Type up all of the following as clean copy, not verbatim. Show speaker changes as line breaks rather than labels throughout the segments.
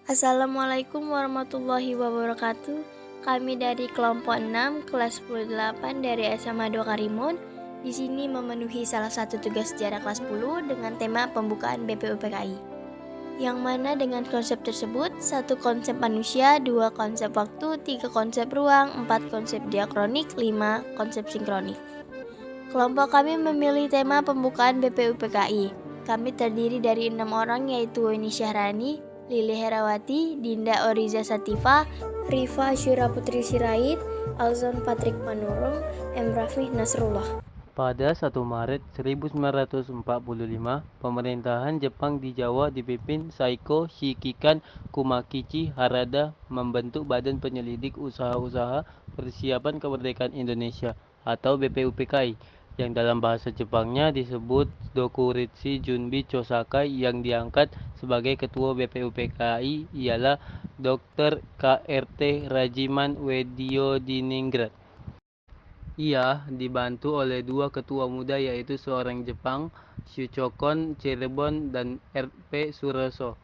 Assalamualaikum warahmatullahi wabarakatuh. Kami dari kelompok 6 kelas 10-8 dari SMA 2 Karimun di sini memenuhi salah satu tugas sejarah kelas 10 dengan tema pembukaan BPUPKI. Yang mana dengan konsep tersebut, 1 konsep manusia, 2 konsep waktu, 3 konsep ruang, 4 konsep diakronik, 5 konsep sinkronik. Kelompok kami memilih tema pembukaan BPUPKI. Kami terdiri dari 6 orang yaitu Weni Syahrani, Lili Herawati, Dinda Oriza Sativa, Rifa Asyura Putri Sirait, Alzon Patrick Manurung, M. Rafi Nasrullah.
Pada 1 Maret 1945, pemerintahan Jepang di Jawa dipimpin Saiko Shikikan Kumakichi Harada membentuk Badan Penyelidik Usaha-Usaha Persiapan Kemerdekaan Indonesia atau BPUPKI, yang dalam bahasa Jepangnya disebut Dokuritsu Junbi Chosakai. Yang diangkat sebagai ketua BPUPKI ialah Dr. KRT Rajiman Wediodiningrat. Ia dibantu oleh 2 ketua muda yaitu seorang Jepang, Shuchokon Cirebon dan R.P. Suroso.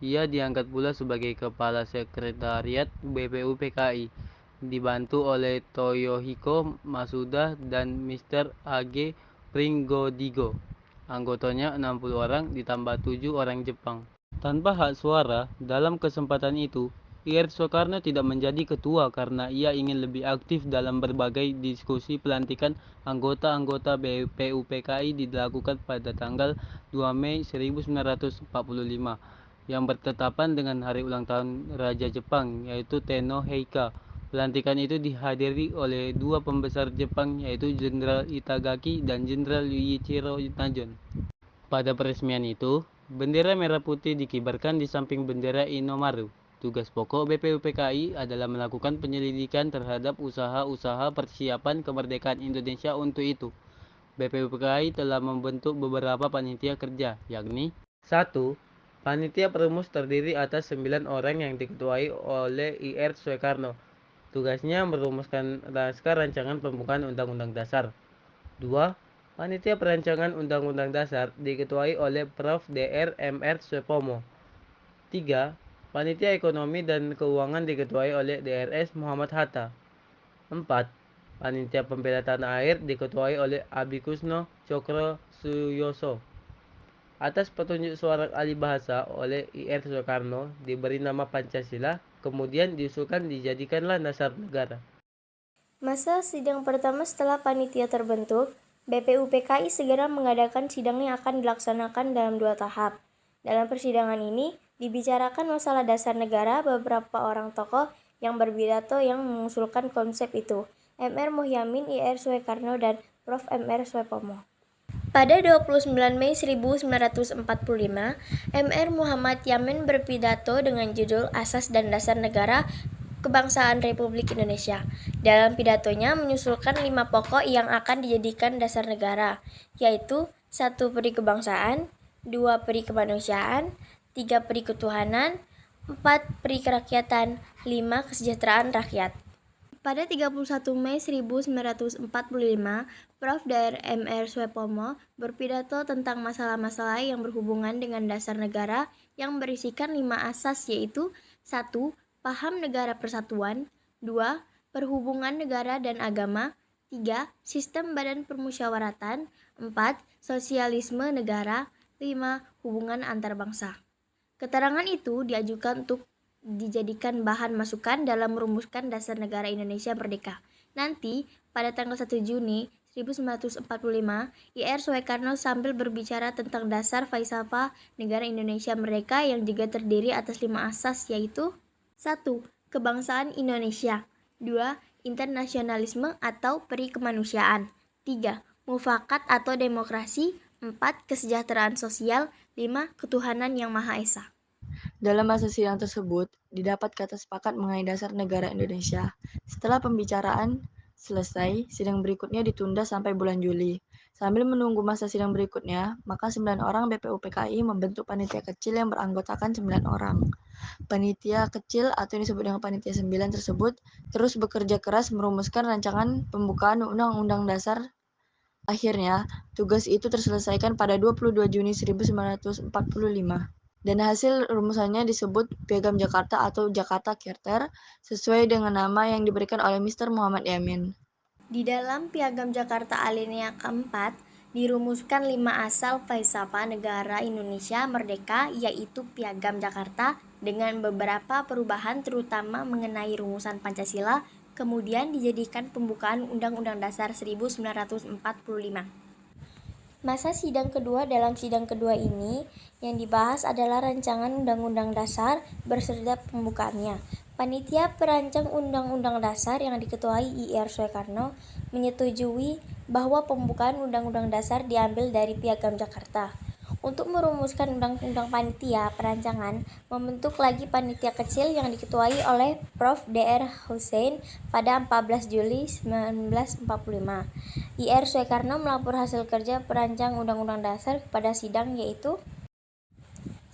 Ia diangkat pula sebagai kepala sekretariat BPUPKI, dibantu oleh Toyohiko Masuda dan Mr. A.G. Pringgodigo. Anggotanya 60 orang ditambah 7 orang Jepang. Tanpa hak suara, dalam kesempatan itu, Ir Soekarno tidak menjadi ketua karena ia ingin lebih aktif dalam berbagai diskusi pelantikan anggota-anggota BPUPKI dilakukan pada tanggal 2 Mei 1945 yang bertepatan dengan hari ulang tahun Raja Jepang yaitu Tenno Heika. Pelantikan itu dihadiri oleh 2 pembesar Jepang yaitu Jenderal Itagaki dan Jenderal Yuichiro Najon. Pada peresmian itu, bendera merah putih dikibarkan di samping bendera Inomaru. Tugas pokok BPUPKI adalah melakukan penyelidikan terhadap usaha-usaha persiapan kemerdekaan Indonesia. Untuk itu, BPUPKI telah membentuk beberapa panitia kerja, yakni 1. Panitia perumus terdiri atas 9 orang yang diketuai oleh Ir Soekarno. Tugasnya merumuskan naskah rancangan pembukaan Undang-Undang Dasar. 2. Panitia Perancangan Undang-Undang Dasar diketuai oleh Prof. Dr. Mr. Supomo. 3. Panitia Ekonomi dan Keuangan diketuai oleh Drs. Muhammad Hatta. 4. Panitia Pembela Tanah Air diketuai oleh Abikusno Cokro Suyoso. Atas petunjuk seorang ahli bahasa oleh Ir Soekarno diberi nama Pancasila, kemudian diusulkan dijadikanlah dasar negara.
Masa sidang pertama setelah panitia terbentuk, BPUPKI segera mengadakan sidang yang akan dilaksanakan dalam 2 tahap. Dalam persidangan ini, dibicarakan masalah dasar negara beberapa orang tokoh yang berpidato yang mengusulkan konsep itu, Mr. Muhyamin, Ir Soekarno, dan Prof. Mr. Supomo. Pada 29 Mei 1945, Mr. Muhammad Yamin berpidato dengan judul Asas dan Dasar Negara Kebangsaan Republik Indonesia. Dalam pidatonya menyusulkan 5 pokok yang akan dijadikan dasar negara, yaitu 1. Peri kebangsaan, 2. Peri kemanusiaan, 3. Peri ketuhanan, 4. Peri kerakyatan, 5. Kesejahteraan rakyat. Pada 31 Mei 1945, Prof. Dr. Mr. Supomo berpidato tentang masalah-masalah yang berhubungan dengan dasar negara yang berisikan 5 asas yaitu 1. Paham negara persatuan, 2. Perhubungan negara dan agama, 3. Sistem badan permusyawaratan, 4. Sosialisme negara, 5. Hubungan antar bangsa. Keterangan itu diajukan untuk dijadikan bahan masukan dalam merumuskan dasar negara Indonesia merdeka. Nanti, pada tanggal 1 Juni 1945, Ir Soekarno sambil berbicara tentang dasar falsafah negara Indonesia merdeka yang juga terdiri atas 5 asas yaitu 1. Kebangsaan Indonesia, 2. Internasionalisme atau peri kemanusiaan, 3. Mufakat atau demokrasi, 4. Kesejahteraan sosial, 5. Ketuhanan yang Maha Esa.
Dalam masa sidang tersebut, didapat kata sepakat mengenai dasar negara Indonesia. Setelah pembicaraan selesai, sidang berikutnya ditunda sampai bulan Juli. Sambil menunggu masa sidang berikutnya, maka 9 orang BPUPKI membentuk panitia kecil yang beranggotakan 9 orang. Panitia kecil atau yang disebut dengan panitia 9 tersebut terus bekerja keras merumuskan rancangan pembukaan Undang-Undang Dasar. Akhirnya, tugas itu terselesaikan pada 22 Juni 1945. dan hasil rumusannya disebut Piagam Jakarta atau Jakarta Charter sesuai dengan nama yang diberikan oleh Mr. Muhammad Yamin.
Di dalam Piagam Jakarta alinea keempat, dirumuskan 5 asal falsafah negara Indonesia merdeka, yaitu Piagam Jakarta dengan beberapa perubahan terutama mengenai rumusan Pancasila, kemudian dijadikan pembukaan Undang-Undang Dasar 1945. Masa sidang kedua dalam sidang kedua ini, yang dibahas adalah rancangan Undang-Undang Dasar beserta pembukaannya. Panitia perancang Undang-Undang Dasar yang diketuai Ir Soekarno menyetujui bahwa pembukaan Undang-Undang Dasar diambil dari Piagam Jakarta. Untuk merumuskan undang-undang panitia perancangan, membentuk lagi panitia kecil yang diketuai oleh Prof. Dr. Hussein pada 14 Juli 1945. Ir Soekarno melapor hasil kerja perancang Undang-Undang Dasar kepada sidang, yaitu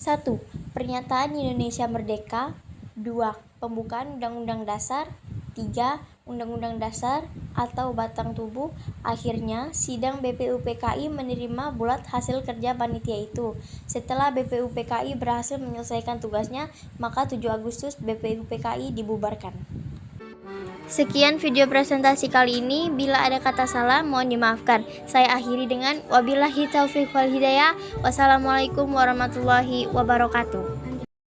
1. Pernyataan Indonesia Merdeka. 2. Pembukaan Undang-Undang Dasar. 3. Undang-Undang Dasar atau batang tubuh. Akhirnya, sidang BPUPKI menerima bulat hasil kerja panitia itu. Setelah BPUPKI berhasil menyelesaikan tugasnya, maka 7 Agustus BPUPKI dibubarkan. Sekian video presentasi kali ini. Bila ada kata salah, mohon dimaafkan. Saya akhiri dengan wabillahi taufiq wal hidayah. Wassalamualaikum warahmatullahi wabarakatuh.